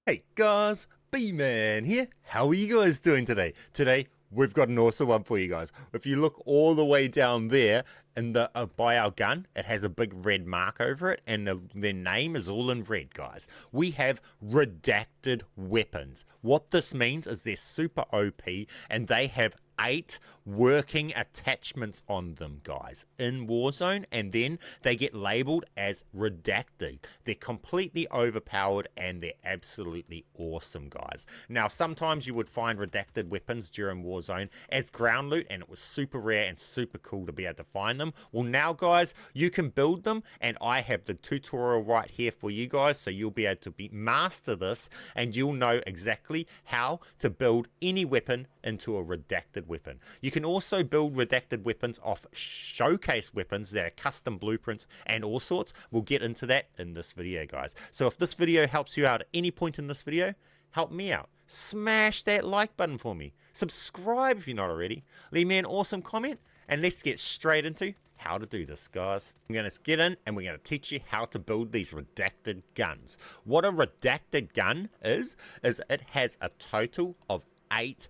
Hey guys, BMAN here. How are you guys doing today? Today we've got an awesome one for you guys. If you look all the way down there in the by our gun, it has a big red mark over it, and their name is all in red, guys. We have redacted weapons. What this means is they're super OP, and they have 8 working attachments on them, guys, in Warzone, and then they get labeled as redacted. They're completely overpowered and they're absolutely awesome, guys. Now, sometimes you would find redacted weapons during Warzone as ground loot, and it was super rare and super cool to be able to find them. Well, now, guys, you can build them, and I have the tutorial right here for you guys, so you'll be able to master this, and you'll know exactly how to build any weapon into a redacted weapon. You can also build redacted weapons off showcase weapons that are custom blueprints and all sorts. We'll get into that in this video, guys. So if this video helps you out at any point in this video, help me out. Smash that like button for me. Subscribe if you're not already. Leave me an awesome comment, and let's get straight into how to do this, guys. I'm going to get in and we're going to teach you how to build these redacted guns. What a redacted gun is it has a total of 8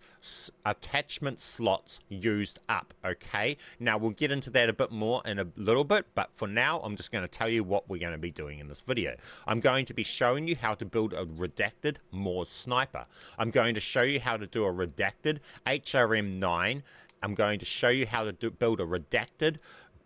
attachment slots used up. Okay, now we'll get into that a bit more in a little bit, but for now I'm just going to tell you what we're going to be doing in this video. I'm going to be showing you how to build a redacted MWIII sniper. I'm going to show you how to do a redacted HRM9. I'm going to show you how to build a redacted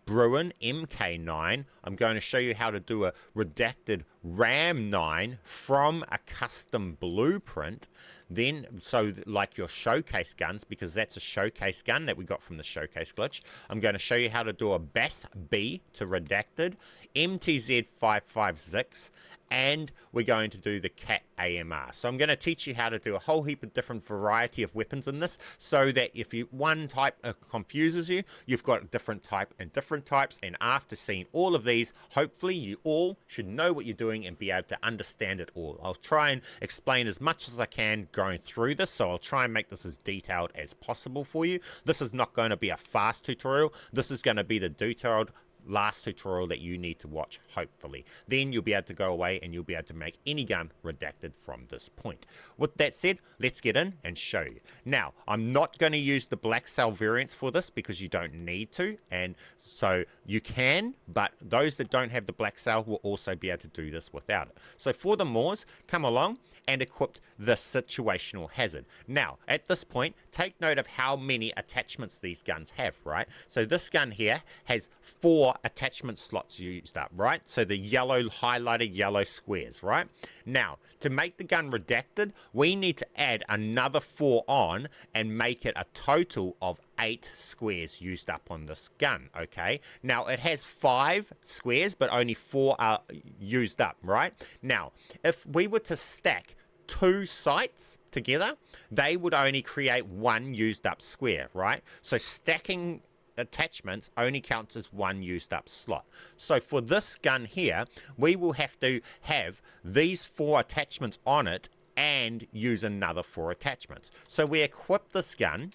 Bruin MK9. I'm going to show you how to do a redacted Ram 9 from a custom blueprint. Then, so like your showcase guns, because that's a showcase gun that we got from the showcase glitch. I'm going to show you how to do a BAS B to redacted, MTZ 556, and we're going to do the CAT AMR. So I'm going to teach you how to do a whole heap of different variety of weapons in this, so that if one type confuses you, you've got a different type and different types, and after seeing all of these, hopefully you all should know what you're doing and be able to understand it all. I'll try and explain as much as I can going through this, so I'll try and make this as detailed as possible for you. This is not going to be a fast tutorial. This is going to be the detailed last tutorial that you need to watch, hopefully. Then you'll be able to go away and you'll be able to make any gun redacted from this point. With that said, let's get in and show you. Now, I'm not going to use the black cell variants for this because you don't need to, and so you can, but those that don't have the black cell will also be able to do this without it. So for the MWIIIs, come along and equip the situational hazard. Now, at this point, take note of how many attachments these guns have, right? So this gun here has 4 attachment slots used up, right? So the yellow, highlighted yellow squares, right? Now, to make the gun redacted, we need to add another 4 on and make it a total of 8 squares used up on this gun, okay? Now, it has 5 squares, but only 4 are used up, right? Now, if we were to stack 2 sights together, they would only create 1 used up square, right? So stacking attachments only counts as 1 used up slot. So for this gun here, we will have to have these 4 attachments on it and use another 4 attachments. So we equip this gun,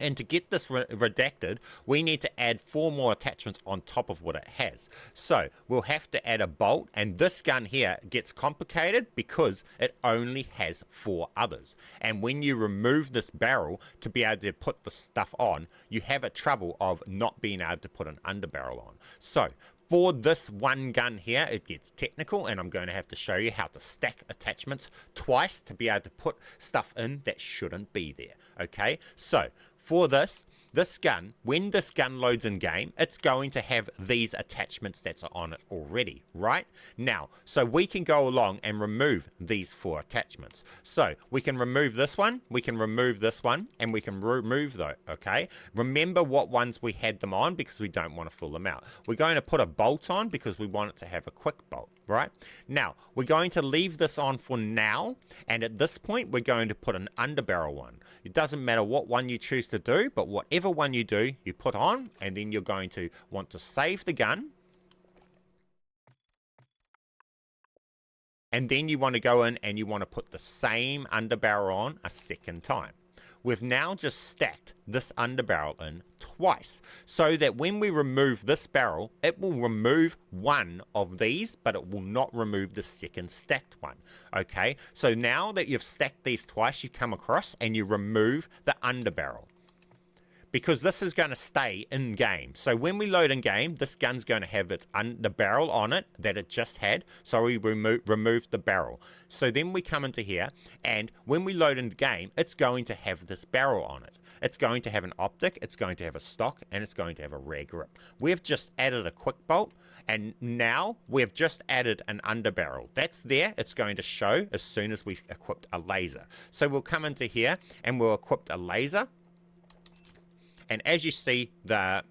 and to get this redacted, we need to add 4 more attachments on top of what it has. So we'll have to add a bolt, and this gun here gets complicated because it only has 4 others. And when you remove this barrel to be able to put the stuff on, you have a trouble of not being able to put an underbarrel on. So for this one gun here, it gets technical, and I'm going to have to show you how to stack attachments twice to be able to put stuff in that shouldn't be there. Okay, so for this gun, when this gun loads in game, it's going to have these attachments that's on it already, right? Now, so we can go along and remove these 4 attachments. So we can remove this one, we can remove this one, and we can remove those, okay? Remember what ones we had them on, because we don't want to fool them out. We're going to put a bolt on because we want it to have a quick bolt, right? Now, we're going to leave this on for now, and at this point, we're going to put an underbarrel one. It doesn't matter what one you choose to do, but whatever one you do, you put on, and then you're going to want to save the gun, and then you want to go in and you want to put the same underbarrel on a second time. we've now just stacked this underbarrel in twice, so that when we remove this barrel, it will remove one of these, but it will not remove the second stacked one. Okay, so now that you've stacked these twice, you come across and you remove the underbarrel, because this is going to stay in game. So when we load in game, this gun's going to have its underbarrel on it that it just had. So we removed the barrel. So then we come into here, and when we load into game, it's going to have this barrel on it. It's going to have an optic, it's going to have a stock, and it's going to have a rear grip. We've just added a quick bolt, and now we've just added an underbarrel. That's there. It's going to show as soon as we equipped a laser. So we'll come into here and we'll equip a laser. And as you see, the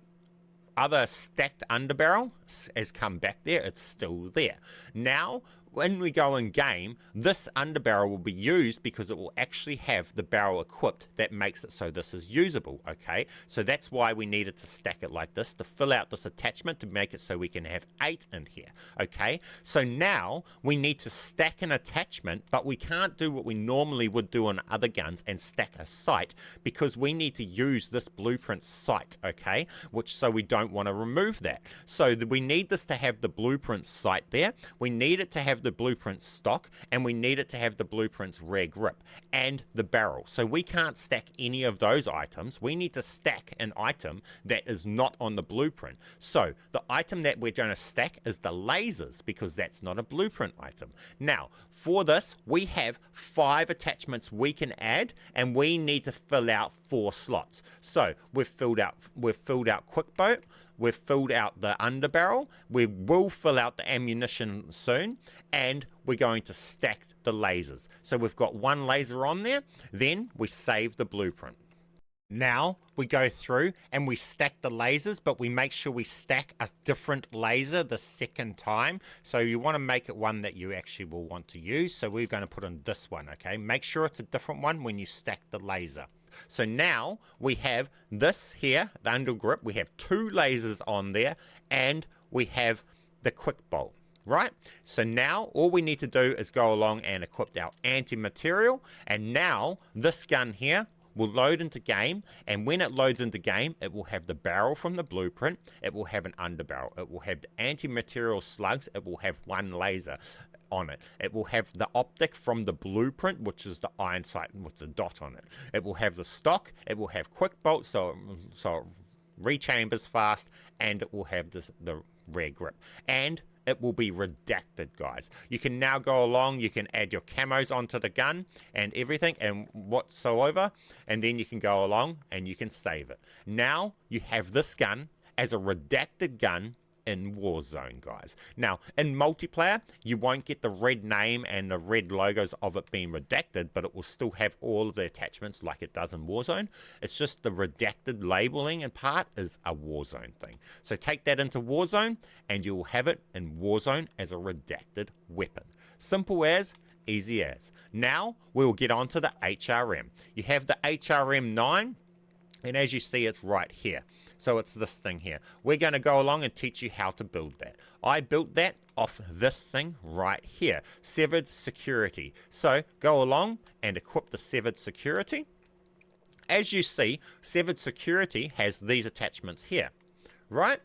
other stacked underbarrel has come back there. It's still there. Now, when we go in game, this underbarrel will be used because it will actually have the barrel equipped that makes it so this is usable, okay? So that's why we needed to stack it like this, to fill out this attachment to make it so we can have 8 in here, okay? So now we need to stack an attachment, but we can't do what we normally would do on other guns and stack a sight, because we need to use this blueprint sight, okay? So we don't want to remove that. So we need this to have the blueprint sight there. We need it to have the blueprint stock, and we need it to have the blueprint's rear grip and the barrel. So we can't stack any of those items. We need to stack an item that is not on the blueprint. So the item that we're going to stack is the lasers, because that's not a blueprint item. Now, for this, we have 5 attachments we can add, and we need to fill out 4 slots. So we've filled out quick boat, we've filled out the underbarrel, we will fill out the ammunition soon, and we're going to stack the lasers. So we've got 1 laser on there, then we save the blueprint. Now we go through and we stack the lasers, but we make sure we stack a different laser the second time. So you want to make it one that you actually will want to use. So we're going to put on this one, okay? Make sure it's a different one when you stack the laser. So now we have this here, the under grip, we have 2 lasers on there, and we have the quick bolt, right? So now all we need to do is go along and equip our anti-material, and now this gun here will load into game, and when it loads into game, it will have the barrel from the blueprint, it will have an underbarrel, it will have the anti-material slugs, it will have 1 laser on it. It will have the optic from the blueprint, which is the iron sight with the dot on it. It will have the stock, it will have quick bolt, so it rechambers fast, and it will have the rear grip. And it will be redacted, guys. You can now go along, you can add your camos onto the gun and everything and whatsoever, and then you can go along and you can save it. Now you have this gun as a redacted gun in Warzone, guys. Now, in multiplayer, you won't get the red name and the red logos of it being redacted, but it will still have all of the attachments like it does in Warzone. It's just the redacted labeling and part is a Warzone thing. So take that into Warzone, and you will have it in Warzone as a redacted weapon. Simple as, easy as. Now, we will get on to the HRM. You have the HRM9, and as you see, it's right here. So it's this thing here. We're going to go along and teach you how to build that. I built that off this thing right here, severed security. So go along and equip the severed security. As you see, severed security has these attachments here, right?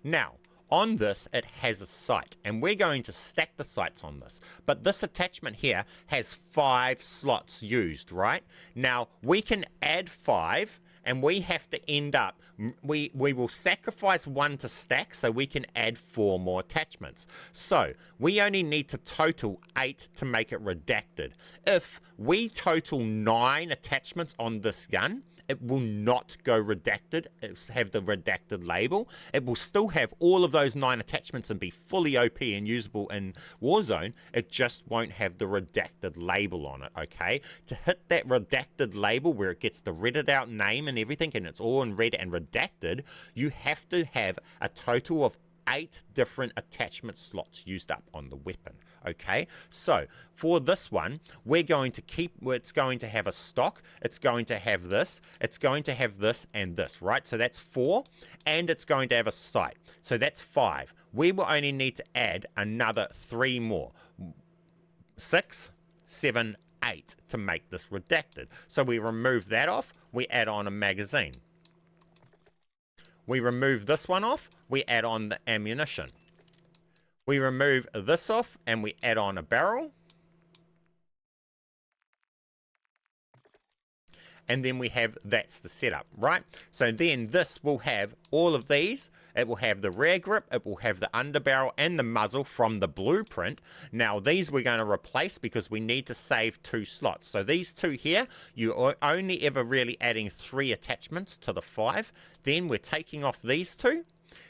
Now, on this, it has a sight, and we're going to stack the sights on this. But this attachment here has 5 slots used, right? Now, we can add 5, and we have to end up, we will sacrifice 1 to stack so we can add 4 more attachments. So we only need to total 8 to make it redacted. If we total 9 attachments on this gun, it will not go redacted. It'll have the redacted label. It will still have all of those 9 attachments and be fully OP and usable in Warzone. It just won't have the redacted label on it, okay? To hit that redacted label where it gets the redded out name and everything and it's all in red and redacted, you have to have a total of 8 different attachment slots used up on the weapon, okay? So for this one, we're going to keep, it's going to have a stock, it's going to have this, it's going to have this and this, right? So that's 4, and it's going to have a sight. So that's 5. We will only need to add another 3 more. 6, 7, 8 to make this redacted. So we remove that off, we add on a magazine. We remove this one off, we add on the ammunition. We remove this off and we add on a barrel. And then we have, that's the setup, right? So then this will have all of these. It will have the rear grip, it will have the underbarrel and the muzzle from the blueprint. Now these we're going to replace because we need to save 2 slots. So these 2 here, you are only ever really adding 3 attachments to the 5. Then we're taking off these 2.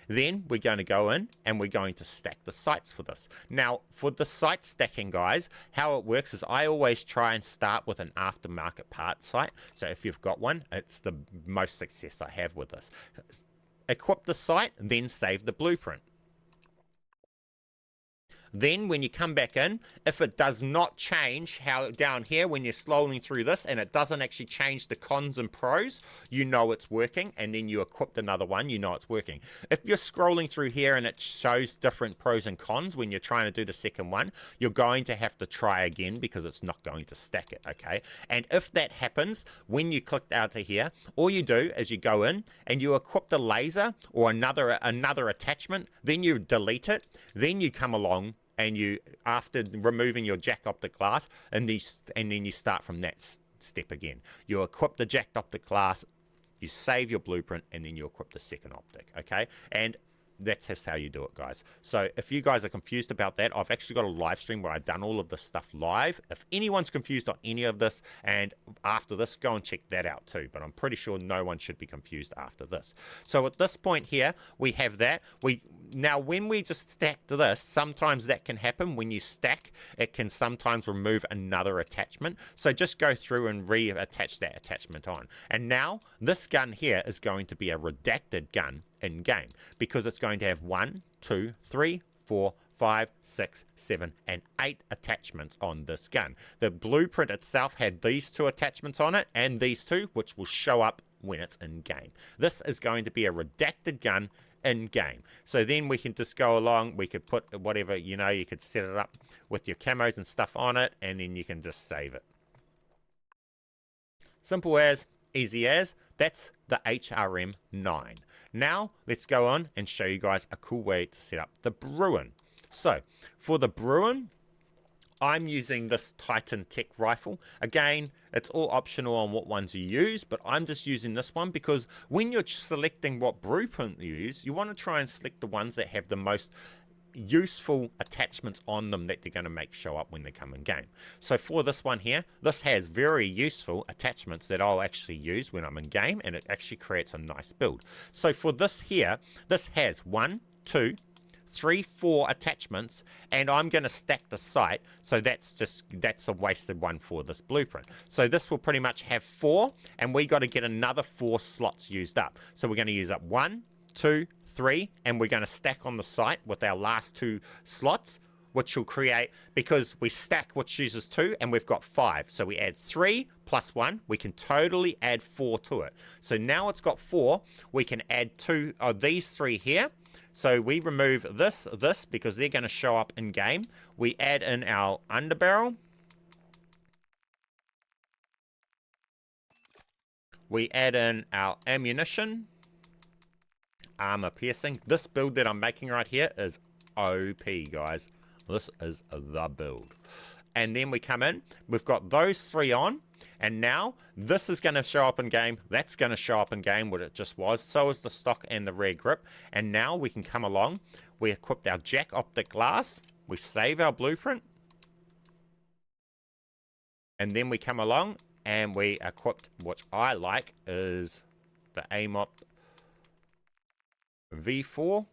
Then we're going to go in and we're going to stack the sights for this. Now, for the sight stacking, guys, how it works is I always try and start with an aftermarket part sight. So if you've got one, it's the most success I have with this. Equip the sight, then save the blueprint. Then when you come back in, if it does not change how down here when you're scrolling through this and it doesn't actually change the cons and pros, you know it's working, and then you equipped another one, you know it's working. If you're scrolling through here and it shows different pros and cons when you're trying to do the second one, you're going to have to try again because it's not going to stack it, okay? And if that happens, when you click out to here, all you do is you go in and you equip the laser or another attachment, then you delete it, then you come along and you, after removing your jack optic glass, and then you start from that step again. You equip the jacked optic glass, you save your blueprint, and then you equip the second optic, okay? And that's just how you do it, guys. So if you guys are confused about that, I've actually got a live stream where I've done all of this stuff live. If anyone's confused on any of this, and after this, go and check that out too. But I'm pretty sure no one should be confused after this. So at this point here, we have that. Now, when we just stack to this, sometimes that can happen. When you stack, it can sometimes remove another attachment. So just go through and reattach that attachment on. And now, this gun here is going to be a redacted gun in game because it's going to have 1, 2, 3, 4, 5, 6, 7, and 8 attachments on this gun. The blueprint itself had these 2 attachments on it and these 2, which will show up when it's in game. This is going to be a redacted gun in game. So then we can just go along, we could put whatever, you know, you could set it up with your camos and stuff on it, and then you can just save it. Simple as, easy as. That's the HRM9. Now, let's go on and show you guys a cool way to set up the Bruin. So, for the Bruin, I'm using this Titan Tech rifle. Again, it's all optional on what ones you use, but I'm just using this one because when you're selecting what blueprint you use, you want to try and select the ones that have the most useful attachments on them that they're going to make show up when they come in game. So for this one here, this has very useful attachments that I'll actually use when I'm in game, and it actually creates a nice build. So for this here, this has 1, 2, 3, 4 attachments, and I'm going to stack the sight, so that's a wasted one for this blueprint. So this will pretty much have 4, and we got to get another 4 slots used up. So we're going to use up 1, 2, 3, and we're going to stack on the sight with our last 2 slots, which will create, because we stack which uses 2 and we've got 5, so we add 3 plus 1, we can totally add 4 to it. So now it's got 4, we can add 2 of these 3 here. So we remove this because they're going to show up in game. We add in our underbarrel. We add in our ammunition. Armor piercing. This build that I'm making right here is OP, guys. This is the build. And then we come in. We've got those 3 on. And now this is going to show up in game. That's going to show up in game what it just was. So is the stock and the rear grip. And now we can come along. We equipped our jack optic glass. We save our blueprint. And then we come along and we equipped, which I like, is the MW3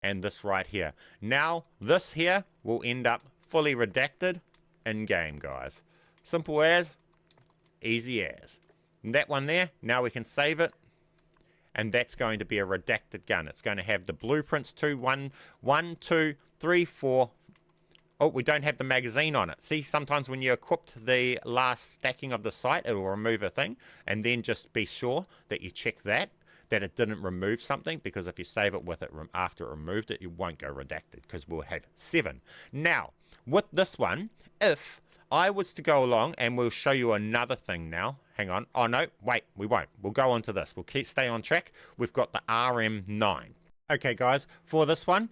and this right here. Now this here will end up fully redacted in game, guys. Simple as, easy as. And that one there, now we can save it, and that's going to be a redacted gun. It's going to have the blueprints too. 1, 2, 3, 4. Oh, we don't have the magazine on it. See, sometimes when you equipped the last stacking of the sight, it will remove a thing, and then just be sure that you check that it didn't remove something, because if you save it with it after it removed it, you won't go redacted, because we'll have 7. Now, with this one, if I was to go along, and we'll show you another thing now. Hang on. Oh, no. Wait, we won't. We'll go on to this. We'll stay on track. We've got the RM9. Okay, guys. For this one,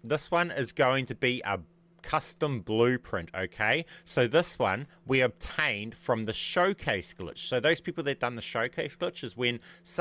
this one is going to be a custom blueprint, okay? So this one we obtained from the showcase glitch. So those people that done the showcase glitch is when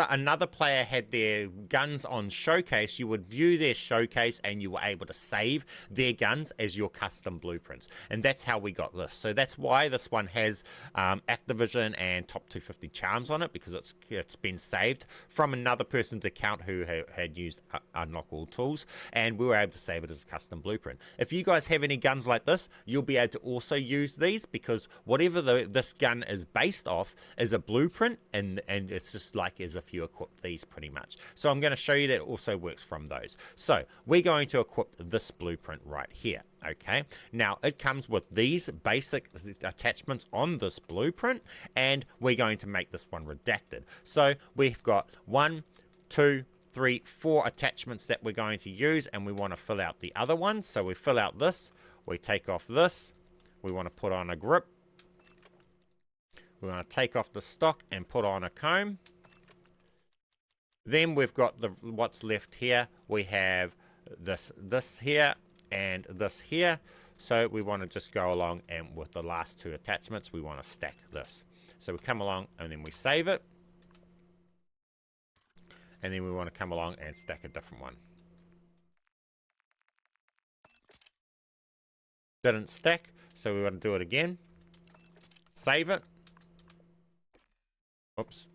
another player had their guns on showcase, you would view their showcase and you were able to save their guns as your custom blueprints. And that's how we got this. So that's why this one has Activision and Top 250 charms on it, because it's been saved from another person's account who had used Unlock All Tools, and we were able to save it as a custom blueprint. If you guys have any guns like this, you'll be able to also use these, because whatever this gun is based off is a blueprint, and it's just like as if you equip these pretty much. So I'm going to show you that it also works from those. So we're going to equip this blueprint right here. Okay, now it comes with these basic attachments on this blueprint, and we're going to make this one redacted. So we've got 1, 2, 3, 4 attachments that we're going to use, and we want to fill out the other ones. So we fill out this, we take off this, we want to put on a grip, we want to take off the stock and put on a comb. Then we've got what's left here. We have this here and this here. So we want to just go along, and with the last 2 attachments we want to stack this. So we come along and then we save it. And then we want to come along and stack a different one. Didn't stack, so we want to do it again. Save it. Oops.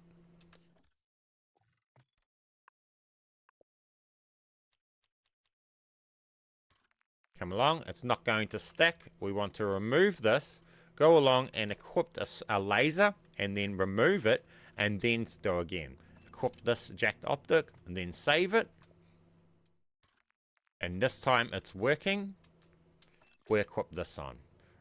Come along, it's not going to stack. We want to remove this. Go along and equip a laser, and then remove it, and then do again. Equip this jacked optic, and then save it. And this time it's working. We equip this on.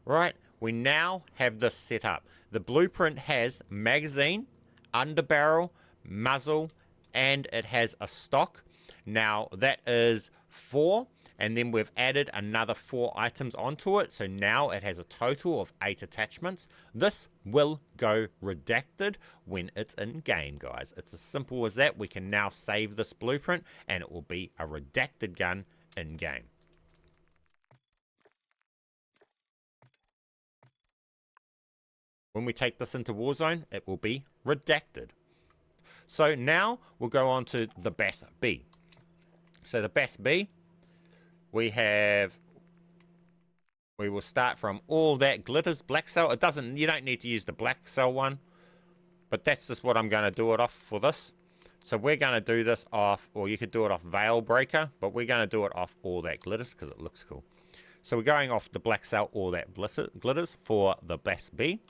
Right, we now have this set up. The blueprint has magazine, underbarrel, muzzle, and it has a stock. Now that is 4, and then we've added another 4 items onto it, so now it has a total of 8 attachments. This will go redacted when it's in game, guys. It's as simple as that. We can now save this blueprint, and it will be a redacted gun in game. When we take this into Warzone, it will be redacted. So now we'll go on to the BAS B. So the BAS B, we will start from all that glitters black cell. You don't need to use the black cell one, but that's just what I'm going to do it off for this. So we're going to do this off, or you could do it off Veil Breaker, but we're going to do it off all that glitters because it looks cool. So we're going off the black cell, all that glitters for the BAS B.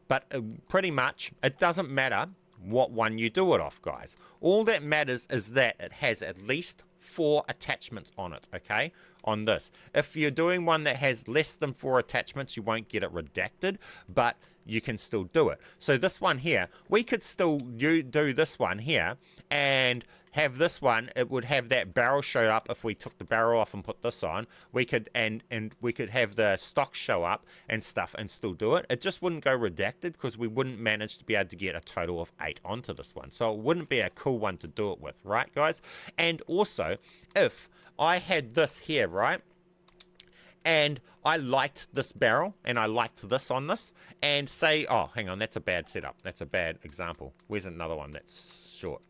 But pretty much, it doesn't matter what one you do it off, guys. All that matters is that it has at least 4 attachments on it, okay, on this. If you're doing one that has less than 4 attachments, you won't get it redacted, but you can still do it. So this one here, we could still do this one here and have this one. It would have that barrel show up if we took the barrel off and put this on. We could and we could have the stock show up and stuff and still do it. It just wouldn't go redacted because we wouldn't manage to be able to get a total of 8 onto this one. So it wouldn't be a cool one to do it with, right, guys? And also, if I had this here, right, and I liked this barrel and I liked this on this, and say, oh, hang on, that's a bad setup. That's a bad example. Where's another one that's short?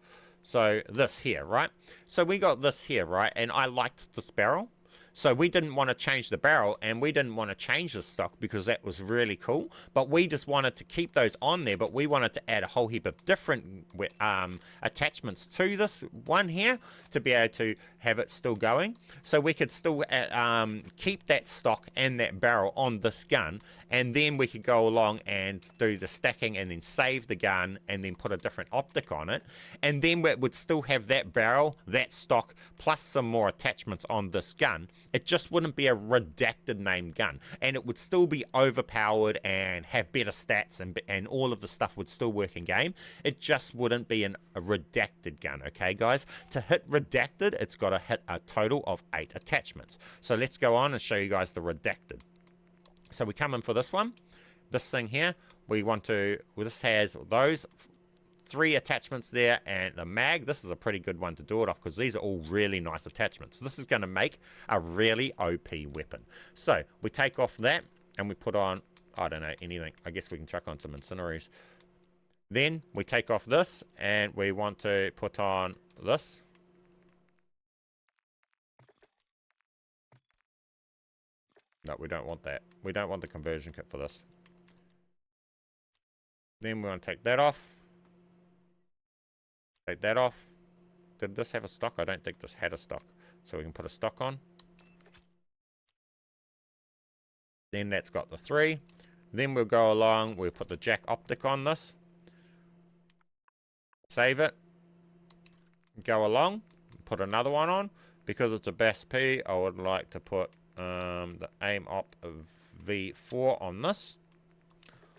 So this here, right? So we got this here, right? And I liked this barrel. So we didn't want to change the barrel, and we didn't want to change the stock because that was really cool. But we just wanted to keep those on there, but we wanted to add a whole heap of different attachments to this one here to be able to have it still going. So we could still keep that stock and that barrel on this gun, and then we could go along and do the stacking and then save the gun and then put a different optic on it. And then it would still have that barrel, that stock, plus some more attachments on this gun. It just wouldn't be a redacted named gun, and it would still be overpowered and have better stats, and all of the stuff would still work in game. It just wouldn't be a redacted gun, okay guys? To hit redacted, it's got to hit a total of 8 attachments. So let's go on and show you guys the redacted. So we come in for this one. This thing here, we want to, well, this has those 3 attachments there and a mag. This is a pretty good one to do it off because these are all really nice attachments. So this is going to make a really OP weapon. So we take off that and we put on, I don't know, anything. I guess we can chuck on some incendiaries. Then we take off this and we want to put on this. No, we don't want that. We don't want the conversion kit for this. Then we want to take that off. Take that off. Did this have a stock? I don't think this had a stock. So we can put a stock on. Then that's got the 3. Then we'll go along. We'll put the jack optic on this. Save it. Go along. Put another one on. Because it's a BAS P, I would like to put the aim op V4 on this.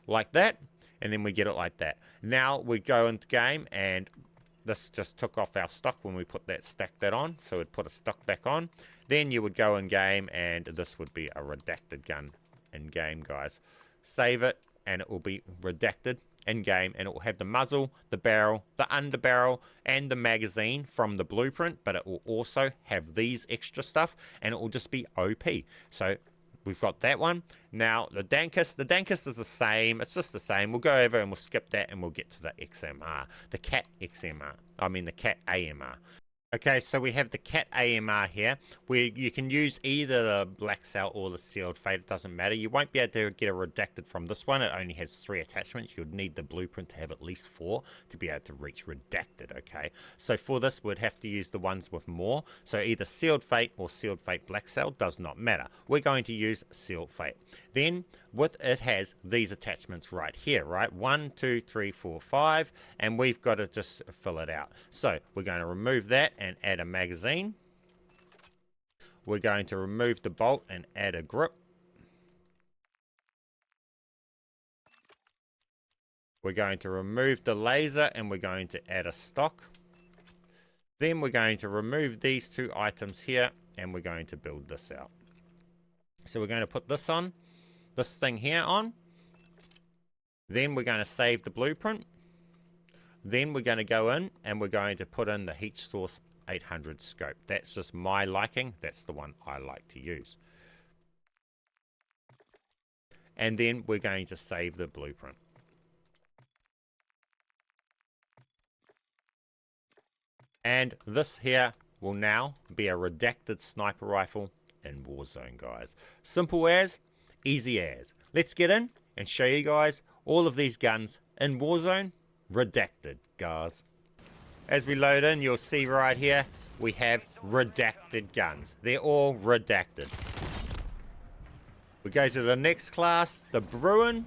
Like that. And then we get it like that. Now we go into game and this just took off our stock when we put that, stack that on. So we'd put a stock back on. Then you would go in game and this would be a redacted gun in game, guys. Save it and it will be redacted in game, and it will have the muzzle, the barrel, the underbarrel, and the magazine from the blueprint, but it will also have these extra stuff, and it will just be OP. So we've got that one. Now the Dankus is the same. It's just the same. We'll go over and we'll skip that and we'll get to the XMR, the Cat XMR. I mean the Cat AMR. Okay, so we have the Cat AMR here, where you can use either the Black Cell or the Sealed Fate, it doesn't matter. You won't be able to get a redacted from this one, it only has 3 attachments. You'd need the blueprint to have at least 4 to be able to reach redacted, okay? So for this, we'd have to use the ones with more, so either Sealed Fate or Sealed Fate Black Cell, does not matter. We're going to use Sealed Fate. Then, with it has these attachments right here, right? 1, 2, 3, 4, 5, and we've got to just fill it out. So we're going to remove that and add a magazine. We're going to remove the bolt and add a grip. We're going to remove the laser and we're going to add a stock. Then we're going to remove these 2 items here and we're going to build this out. So we're going to put this on, this thing here on. Then we're going to save the blueprint. Then we're going to go in and we're going to put in the heat source 800 scope. That's just my liking. That's the one I like to use. And then we're going to save the blueprint. And this here will now be a redacted sniper rifle in Warzone, guys. Simple as, easy as. Let's get in and show you guys all of these guns in Warzone redacted, guys. As we load in, you'll see right here we have redacted guns. They're all redacted. We go to the next class, the Bruin,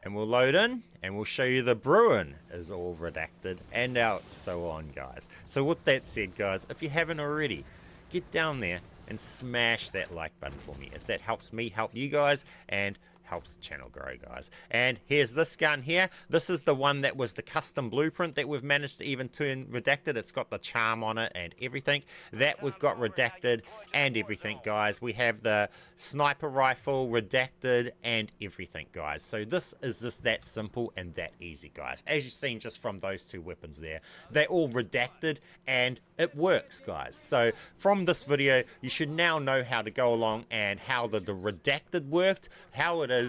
and we'll load in and we'll show you the Bruin is all redacted, and out so on, guys. So with that said, guys, if you haven't already, get down there and smash that like button for me, as that helps me help you guys and helps the channel grow, guys. And here's this gun here. This is the one that was the custom blueprint that we've managed to even turn redacted. It's got the charm on it and everything. That we've got redacted and everything, guys. We have the sniper rifle redacted and everything, guys. So this is just that simple and that easy, guys. As you've seen just from those 2 weapons there, they're all redacted and it works, guys. So from this video, you should now know how to go along and how the redacted worked. How it is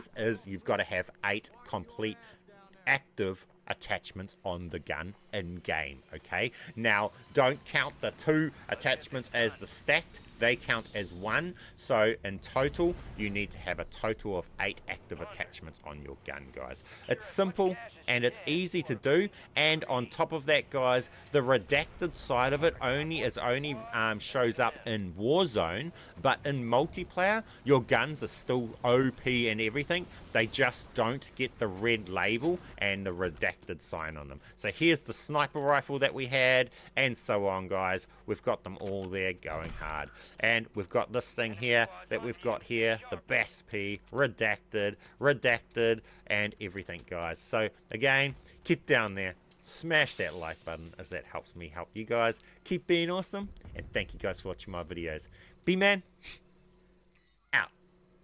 you've got to have 8 complete active attachments on the gun in game, okay? Now, don't count the 2 attachments as the stacked. They count as 1. So in total, you need to have a total of 8 active attachments on your gun, guys. It's simple and it's easy to do. And on top of that, guys, the redacted side of it only shows up in Warzone, but in multiplayer, your guns are still OP and everything, They just don't get the red label and the redacted sign on them. So here's the sniper rifle that we had, and so on, guys. We've got them all there going hard. And we've got this thing here that we've got here, the BASP, redacted, and everything, guys. So again, get down there, smash that like button, as that helps me help you guys. Keep being awesome, and thank you guys for watching my videos. BMAN.